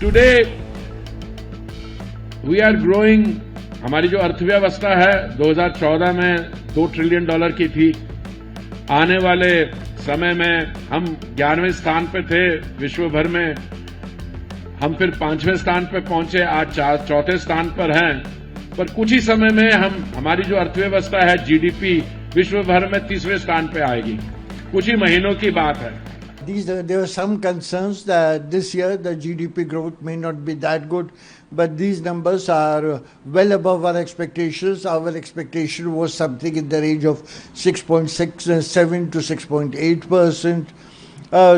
Today we are growing. हमारी जो अर्थव्यवस्था है 2014 में $2 ट्रिलियन की थी. आने वाले समय में हम 11वें स्थान पे थे विश्व भर में. हम फिर 5वें स्थान पे पहुंचे, आज चौथे स्थान पर हैं. पर कुछ ही समय में हमारी जो अर्थव्यवस्था है जीडीपी विश्व भर में 30वें स्थान पे आएगी. कुछ ही महीनों की बात है. There are some concerns that this year the GDP growth may not be that good, but these numbers are well above our expectations. Our expectation was something in the range of 6.67 to 6.8%.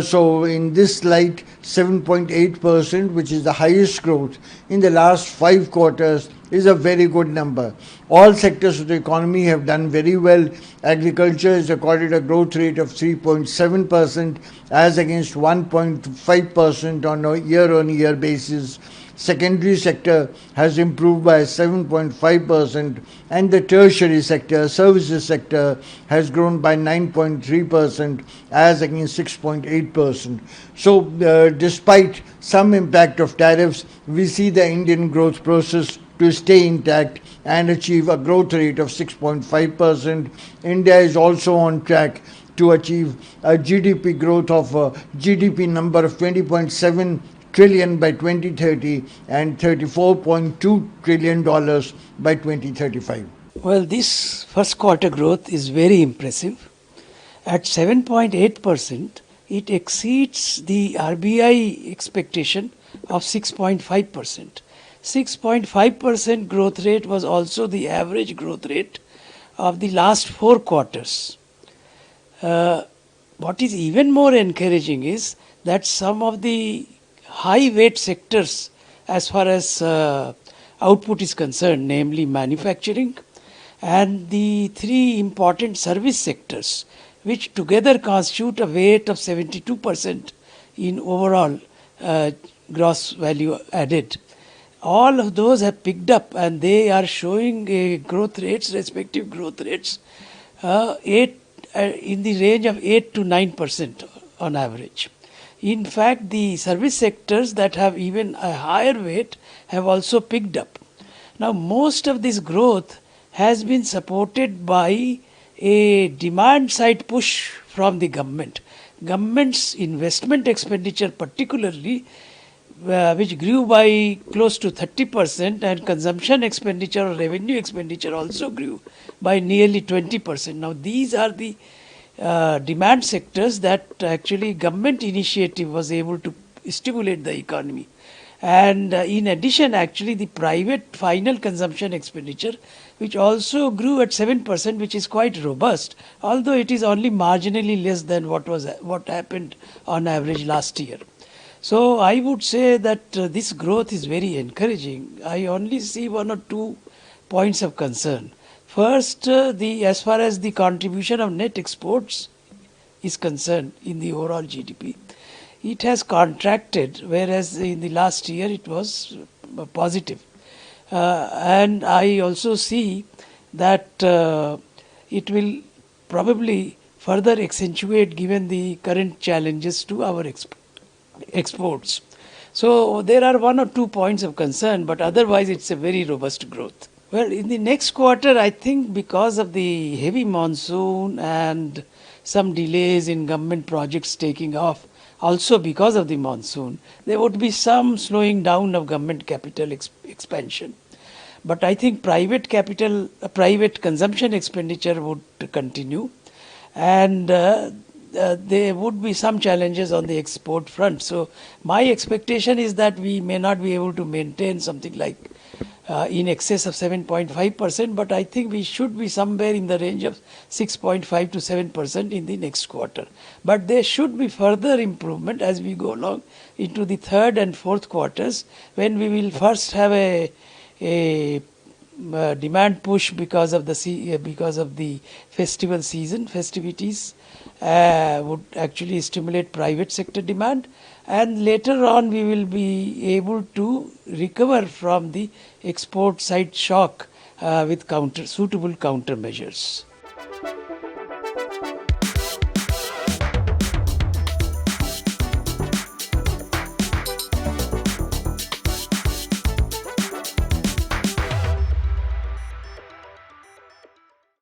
So in this light, 7.8%, which is the highest growth in the last 5 quarters, is a very good number. All sectors of the economy have done very well. Agriculture has recorded a growth rate of 3.7% as against 1.5% on a year-on-year basis. Secondary sector has improved by 7.5%, and the tertiary sector, services sector, has grown by 9.3% as against 6.8%. So despite some impact of tariffs, we see the Indian growth process to stay intact and achieve a growth rate of 6.5%. India is also on track to achieve a GDP growth of GDP number of 20.7 trillion by 2030 and $34.2 trillion by 2035. Well, this first quarter growth is very impressive. At 7.8%, it exceeds the RBI expectation of 6.5%. 6.5% growth rate was also the average growth rate of the last 4 quarters. What is even more encouraging is that some of the high weight sectors as far as output is concerned, namely manufacturing and the 3 important service sectors, which together constitute a weight of 72% in overall gross value added. All of those have picked up and they are showing respective growth rates in the range of 8 to 9% on average. In fact, the service sectors that have even a higher weight have also picked up. Now, most of this growth has been supported by a demand side push from the government. Government's investment expenditure particularly, which grew by close to 30%, and consumption expenditure or revenue expenditure also grew by nearly 20%. Now, these are the demand sectors that actually government initiative was able to stimulate the economy. And in addition, actually the private final consumption expenditure, which also grew at 7%, which is quite robust, although it is only marginally less than what happened on average last year. So I would say that this growth is very encouraging. I only see 1 or 2 points of concern. First, as far as the contribution of net exports is concerned in the overall GDP, it has contracted, whereas in the last year it was positive. And I also see that it will probably further accentuate given the current challenges to our exports. So there are 1 or 2 points of concern, but otherwise it's a very robust growth. Well, in the next quarter, I think because of the heavy monsoon and some delays in government projects taking off, also because of the monsoon, there would be some slowing down of government capital expansion. But I think private consumption expenditure would continue, and there would be some challenges on the export front. So my expectation is that we may not be able to maintain something like in excess of 7.5%, but I think we should be somewhere in the range of 6.5 to 7% in the next quarter. But there should be further improvement as we go along into the 3rd and 4th quarters, when we will first have a demand push because of the festival season. Festivities would actually stimulate private sector demand, and later on we will be able to recover from the export side shock with suitable countermeasures.